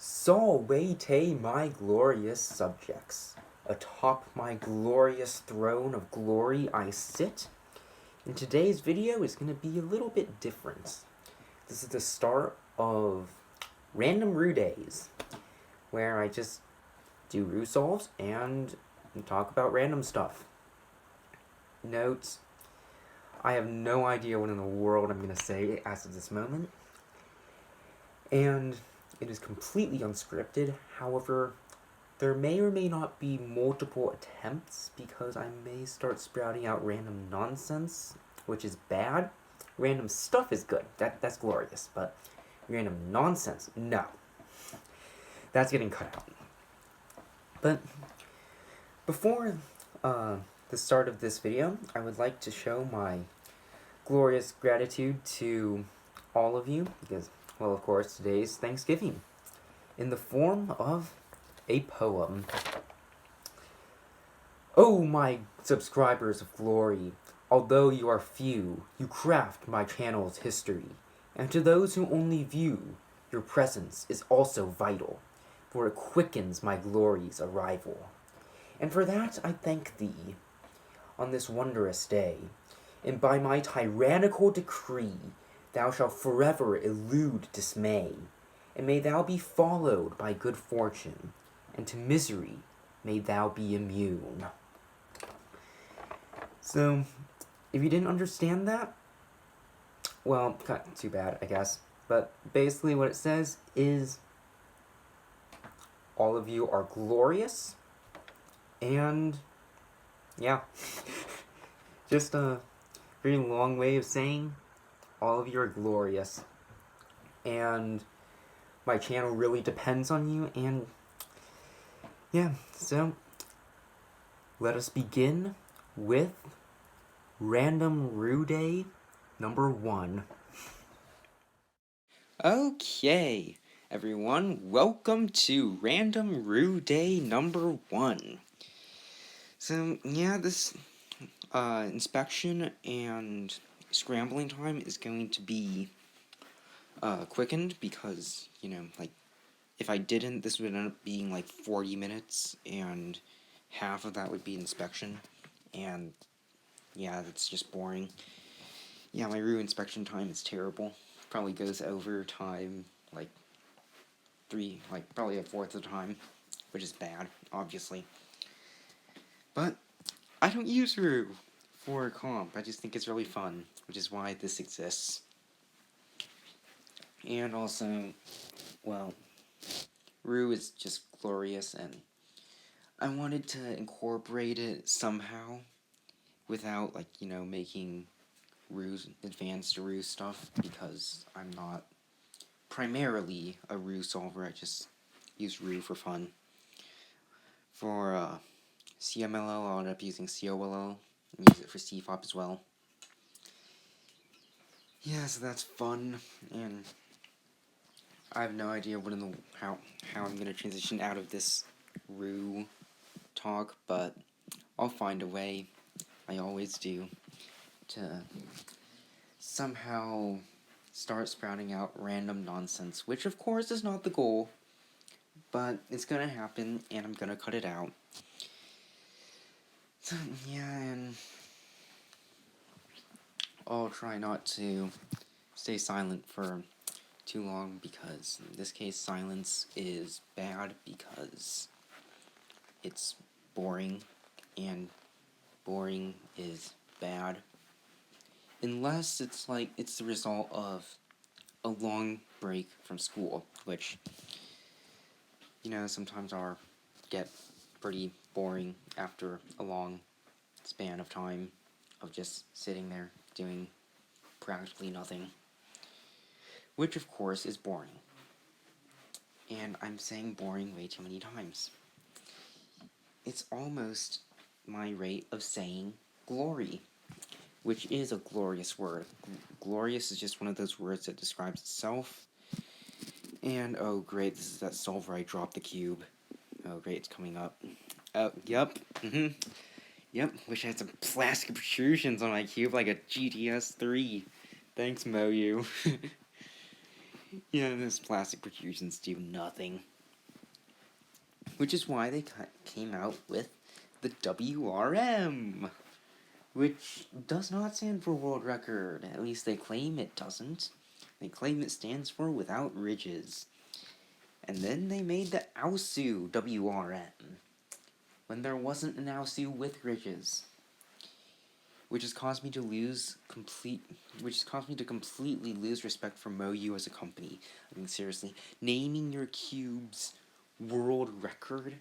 So wait my glorious subjects. Atop my glorious throne of glory I sit. And today's video is going to be a little bit different. This is the start of Random Rouxdays, where I just do Roux solves and talk about random stuff. Note, I have no idea what in the world I'm going to say as of this moment. And it is completely unscripted. However, there may or may not be multiple attempts because I may start sprouting out random nonsense, which is bad. Random stuff is good. That's glorious. But random nonsense, no. That's getting cut out. But before the start of this video, I would like to show my glorious gratitude to all of you because, well, of course, today's Thanksgiving in the form of a poem. Oh, my subscribers of glory, although you are few, you craft my channel's history, and to those who only view, your presence is also vital, for it quickens my glory's arrival. And for that I thank thee on this wondrous day, and by my tyrannical decree thou shalt forever elude dismay, and may thou be followed by good fortune, and to misery may thou be immune. So, if you didn't understand that, well, too bad, I guess. But basically what it says is, all of you are glorious, and yeah, just a very long way of saying all of you are glorious. And my channel really depends on you, and yeah, so let us begin with Random Rouxday number 1. Okay, everyone, welcome to Random Rouxday number 1. So, yeah, this inspection and scrambling time is going to be quickened because, if I didn't, this would end up being like 40 minutes, and half of that would be inspection, and yeah, that's just boring. Yeah, my Roux inspection time is terrible. Probably goes over time, probably a fourth of the time, which is bad, obviously. But I don't use Roux for comp, I just think it's really fun, which is why this exists. And also, well, Roux is just glorious, and I wanted to incorporate it somehow without, making Roux, advanced Roux stuff, because I'm not primarily a Roux solver. I just use Roux for fun. For CMLL, I'll end up using COLL, and use it for CFOP as well. Yeah, so that's fun, and I have no idea how I'm gonna transition out of this Roux talk, but I'll find a way. I always do, to somehow start sprouting out random nonsense, which of course is not the goal, but it's gonna happen, and I'm gonna cut it out. So, yeah, and I'll try not to stay silent for too long, because in this case silence is bad because it's boring, and boring is bad. Unless it's the result of a long break from school, which, sometimes get pretty boring after a long span of time of just sitting there doing practically nothing, which of course is boring. And I'm saying boring way too many times. It's almost my rate of saying glory, which is a glorious word. Glorious is just one of those words that describes itself. And, oh great, this is that solve where I dropped the cube. Oh great, it's coming up. Oh, yep, Yep, wish I had some plastic protrusions on my cube like a GTS 3. Thanks, moyu. Yeah, those plastic protrusions do nothing. Which is why they came out with the WRM, which does not stand for world record. At least they claim it doesn't. They claim it stands for without ridges. And then they made the Aosu WRM, when there wasn't an Aosu with ridges. Which has caused me to completely lose respect for moyu as a company. I mean, seriously, naming your cubes world record,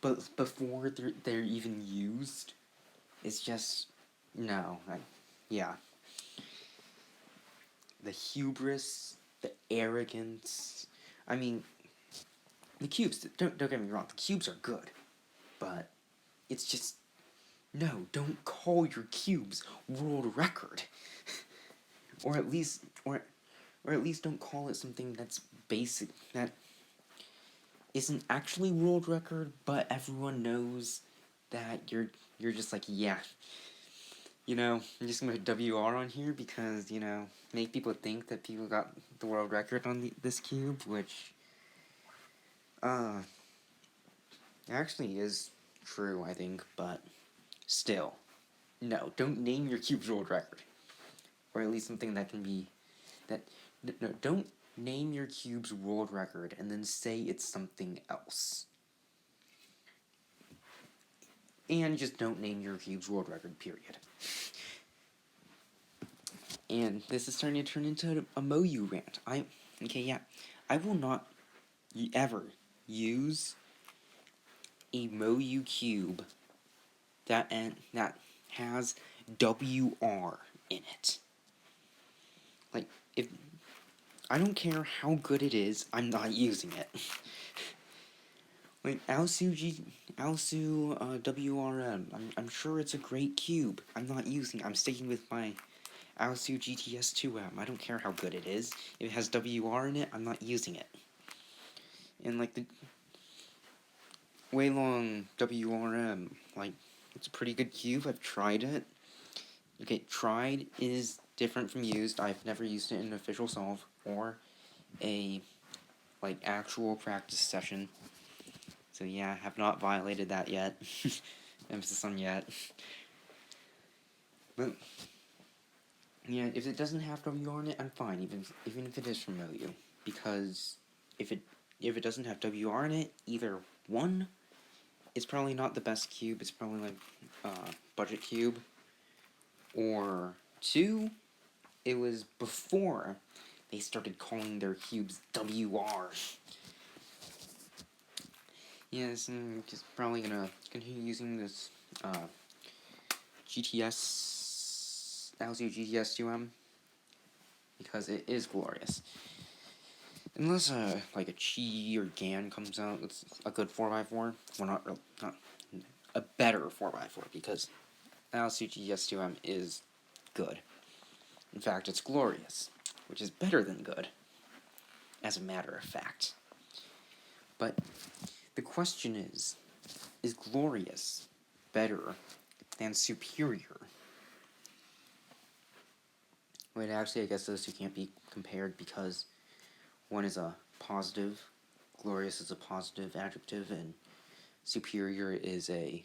but before they're even used, is just no. Yeah, the hubris, the arrogance. I mean, the cubes. Don't get me wrong. The cubes are good, but it's just no. Don't call your cubes world record, or at least don't call it something that's basic, that isn't actually world record, but everyone knows that you're just like, yeah, I'm just gonna put WR on here because, make people think that people got the world record on this cube, which actually is true, I think, but still, no, don't name your cube's world record, or at least something that can be no, don't name your cube's world record and then say it's something else. And just don't name your cube's world record, period. And this is starting to turn into a moyu rant. I will not ever use a moyu cube that has WR in it. Like, if I don't care how good it is, I'm not using it. Like, Aosu WRM, I'm sure it's a great cube. I'm sticking with my Aosu GTS2M. I don't care how good it is. If it has WR in it, I'm not using it. And, like, the Weilong WRM, like, it's a pretty good cube. I've tried it. Okay, tried is different from used. I've never used it in an official solve or a, like, actual practice session. So yeah, have not violated that yet. Emphasis on yet. But yeah, if it doesn't have WR in it, I'm fine, even if it is from moyu. Because if it doesn't have WR in it, either one, it's probably not the best cube, it's probably like budget cube. Or two, it was before they started calling their cubes WR. Yes, I'm just probably gonna continue using this Aosu GTS2M because it is glorious. Unless like a Chi or Gan comes out, it's a good 4x4. Well, not a better 4x4 because Aosu GTS2M is good. In fact, it's glorious, which is better than good, as a matter of fact. But the question is glorious better than superior? Wait, actually, I guess those two can't be compared because one is a positive, glorious is a positive adjective, and superior is a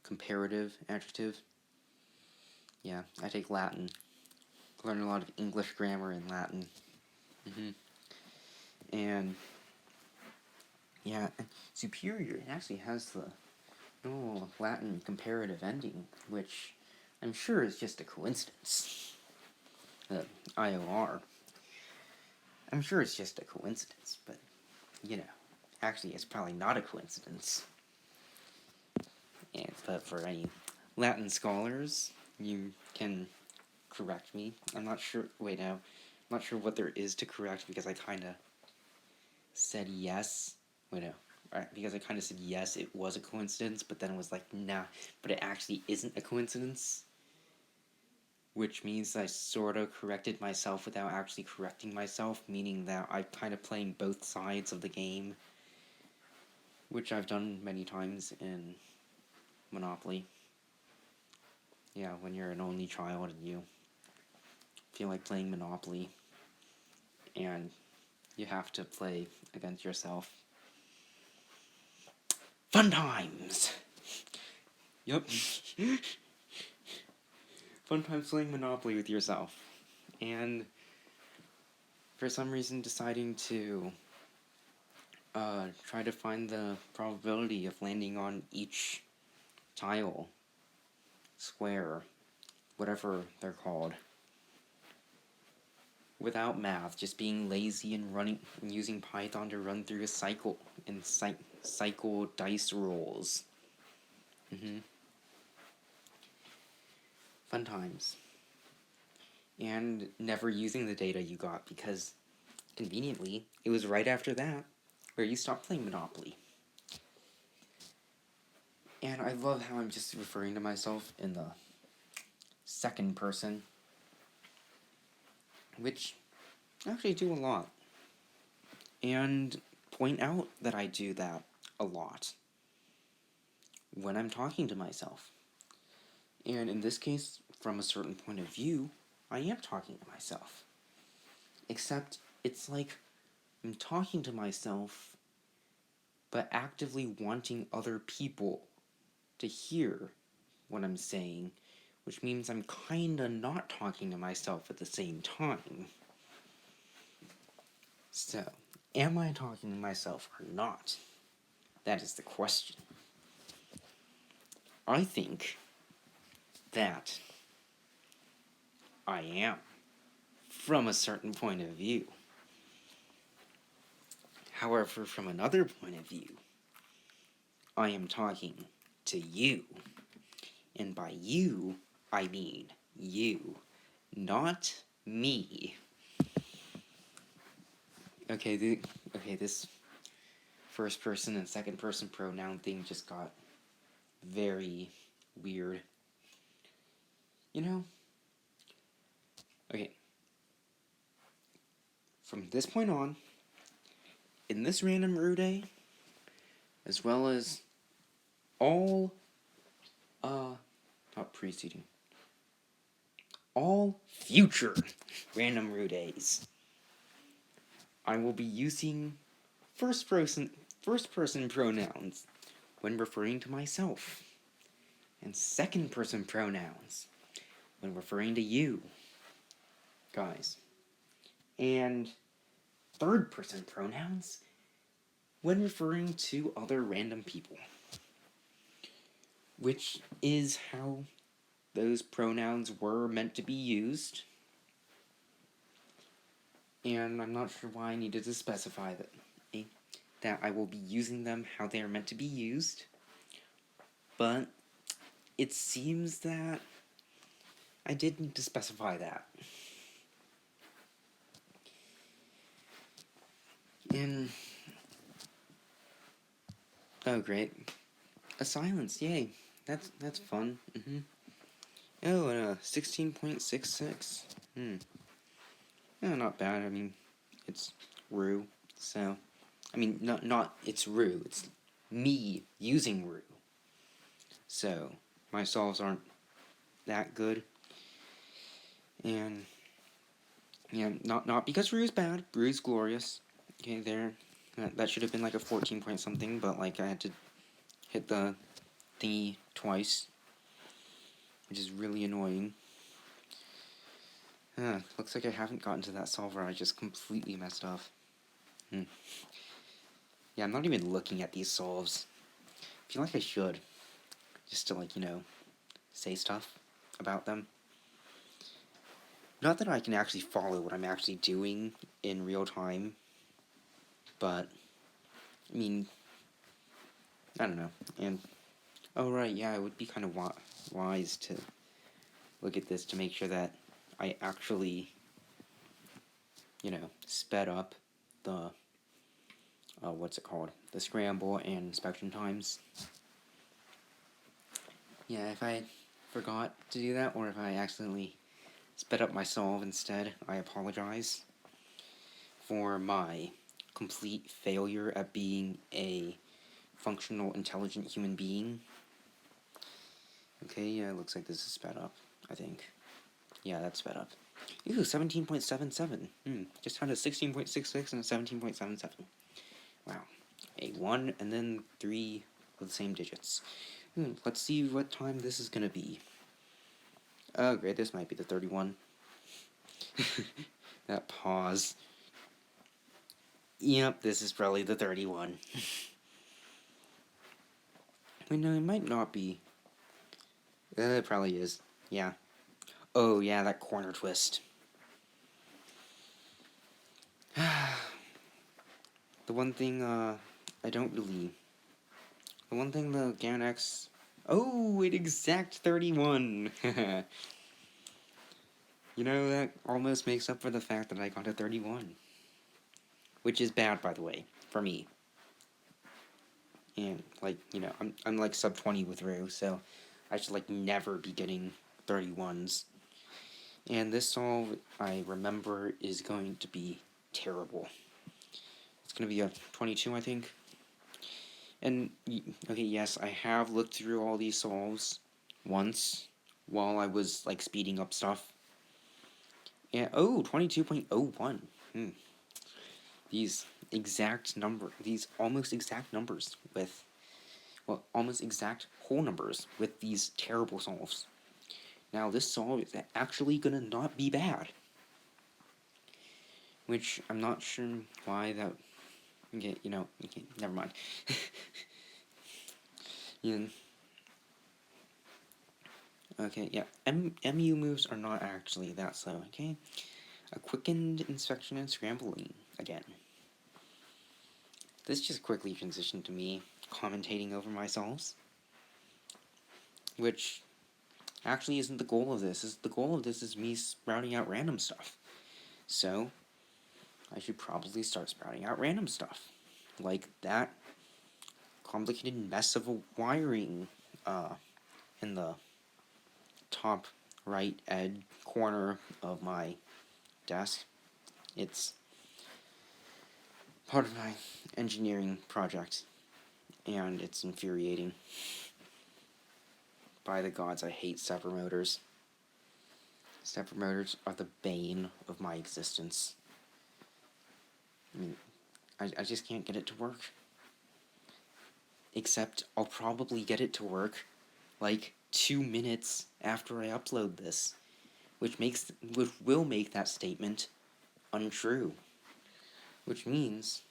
comparative adjective. Yeah, I take Latin. Learn a lot of English grammar in Latin. And yeah, superior actually has the Latin comparative ending, which I'm sure is just a coincidence. IOR. I'm sure it's just a coincidence, but, actually it's probably not a coincidence. But for any Latin scholars, you can correct me. I'm not sure what there is to correct because I kind of said yes. Because I kind of said yes, it was a coincidence, but then it was like, nah, but it actually isn't a coincidence. Which means I sort of corrected myself without actually correcting myself, meaning that I'm kind of playing both sides of the game, which I've done many times in Monopoly. Yeah, when you're an only child and you feel like playing Monopoly, and you have to play against yourself Fun times! Yup. Fun times playing Monopoly with yourself. And for some reason deciding to try to find the probability of landing on each tile, square, whatever they're called, without math, just being lazy and using Python to run through a cycle and cycle dice rolls. Fun times. And never using the data you got, because conveniently it was right after that where you stopped playing Monopoly. And I love how I'm just referring to myself in the second person, which I actually do a lot, and point out that I do that a lot when I'm talking to myself. And in this case, from a certain point of view, I am talking to myself. Except it's like I'm talking to myself, but actively wanting other people to hear what I'm saying, which means I'm kinda not talking to myself at the same time. So, am I talking to myself or not? That is the question. I think that I am, from a certain point of view. However, from another point of view, I am talking to you. And by you, I mean you, not me. Okay, this first person and second person pronoun thing just got very weird. You know? Okay. From this point on, in this Random Rouxday, as well as all, not preceding, all future Random Rouxdays, I will be using first person pronouns when referring to myself, and second person pronouns when referring to you guys, and third person pronouns when referring to other random people, which is how those pronouns were meant to be used. And I'm not sure why I needed to specify that I will be using them how they are meant to be used, but it seems that I did need to specify that. And oh great, a silence, yay, that's fun. Oh, and a 16.66. Oh, not bad. I mean, it's Roux, so I mean not it's Roux, it's me using Roux. So my solves aren't that good. And yeah, not because Roux's bad. Roux's glorious. Okay, there. That should have been like a 14 point something, but like I had to hit the thingy twice, which is really annoying. Looks like I haven't gotten to that solver. I just completely messed up. Yeah, I'm not even looking at these solves. I feel like I should, just to like, you know, say stuff about them. Not that I can actually follow what I'm actually doing in real time, but I mean, I don't know. And oh right, yeah, it would be kind of wise to look at this to make sure that I actually, you know, sped up the what's it called? The scramble and inspection times. Yeah, if I forgot to do that, or if I accidentally sped up my solve instead, I apologize for my complete failure at being a functional, intelligent human being. Okay, yeah, it looks like this is sped up, I think. Yeah, that's sped up. Ooh, 17.77. Just had a 16.66 and a 17.77. Wow. A 1 and then 3 with the same digits. Let's see what time this is gonna be. Oh, great, this might be the 31. That pause. Yep, this is probably the 31. Wait, no, it might not be. It probably is. Yeah. Oh, yeah, that corner twist. The one thing, I don't really... The one thing the Ganon X... Oh, it exact 31! You know, that almost makes up for the fact that I got a 31. Which is bad, by the way, for me. And, like, you know, I'm like sub 20 with Roux, so I should, like, never be getting 31s. And this solve, I remember, is going to be terrible. It's going to be a 22, I think. And, okay, yes, I have looked through all these solves once while I was, like, speeding up stuff. And, oh, 22.01. These almost exact numbers with, well, almost exact whole numbers with these terrible solves. Now, this solve is actually gonna not be bad. Which, I'm not sure why that... Okay, you know, okay, never mind. Yeah. Okay, yeah, MU moves are not actually that slow, okay? A quickened inspection and scrambling, again. This just quickly transitioned to me commentating over my solves. Which actually isn't the goal of this. The goal of this is me sprouting out random stuff. So, I should probably start sprouting out random stuff. Like that complicated mess of a wiring in the top right edge corner of my desk. It's part of my engineering project, and it's infuriating. By the gods, I hate stepper motors. Stepper motors are the bane of my existence. I mean, I just can't get it to work. Except I'll probably get it to work like 2 minutes after I upload this, which will make that statement untrue. Which means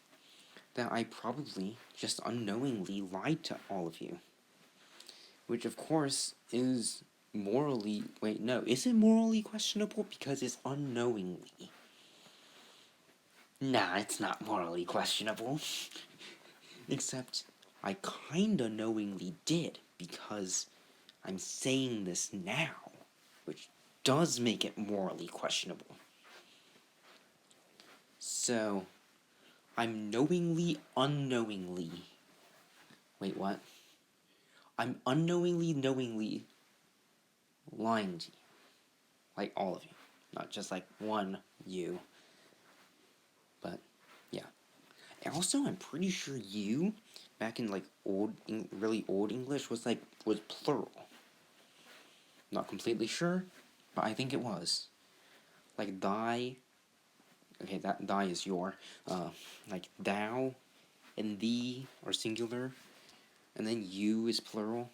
that I probably just unknowingly lied to all of you. Which, of course, is morally... Wait, no. Is it morally questionable? Because it's unknowingly. Nah, it's not morally questionable. Except, I kinda knowingly did, because I'm saying this now, which does make it morally questionable. So, I'm unknowingly... Wait, what? I'm knowingly lying to you. Like, all of you. Not just, like, one you. But, yeah. And also, I'm pretty sure you, back in, like, really old English, was plural. Not completely sure, but I think it was. Like, thy... Okay, that thy is your. Like, thou and thee are singular, and then you is plural.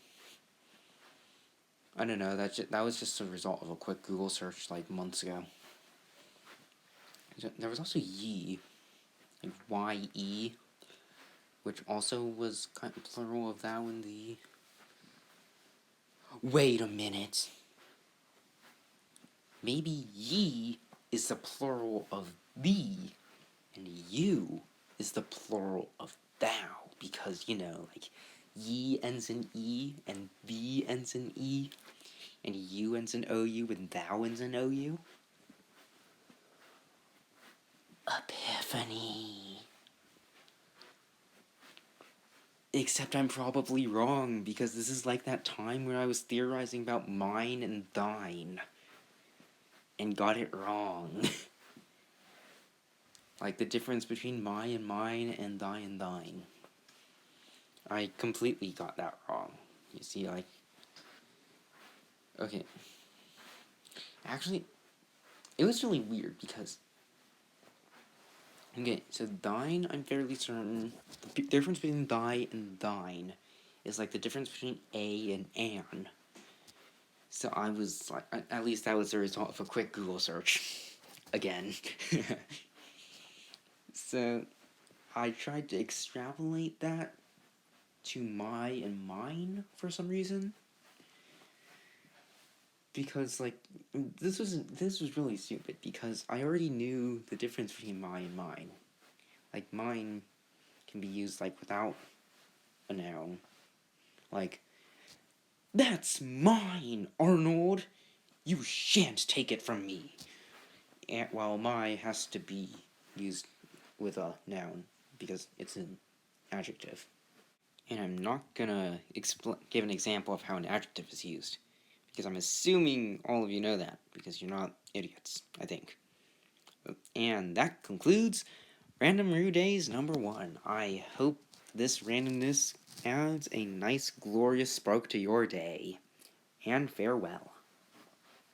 I don't know, that was just a result of a quick Google search, like, months ago. There was also ye, like, Y-E, which also was kind of plural of thou and thee. Wait a minute. Maybe ye is the plural of thee, and you is the plural of thou, because, you know, like, ye ends in E, and thee ends in E, and you ends in OU, and thou ends in OU. Epiphany. Except I'm probably wrong, because this is like that time where I was theorizing about mine and thine, and got it wrong. Like the difference between my and mine and thy and thine. I completely got that wrong. You see, like... Okay. Actually, it was really weird, because... Okay, so thine, I'm fairly certain... The difference between thy and thine is like the difference between a and an. So I was like, at least that was the result of a quick Google search. Again. So I tried to extrapolate that to my and mine for some reason. Because like this was really stupid because I already knew the difference between my and mine. Like mine can be used like without a noun. Like, that's mine, Arnold. You shan't take it from me. And, while my has to be used with a noun because it's an adjective. And I'm not gonna give an example of how an adjective is used because I'm assuming all of you know that because you're not idiots, I think. And that concludes Random Rouxdays number 1. I hope this randomness adds a nice, glorious spark to your day. And farewell.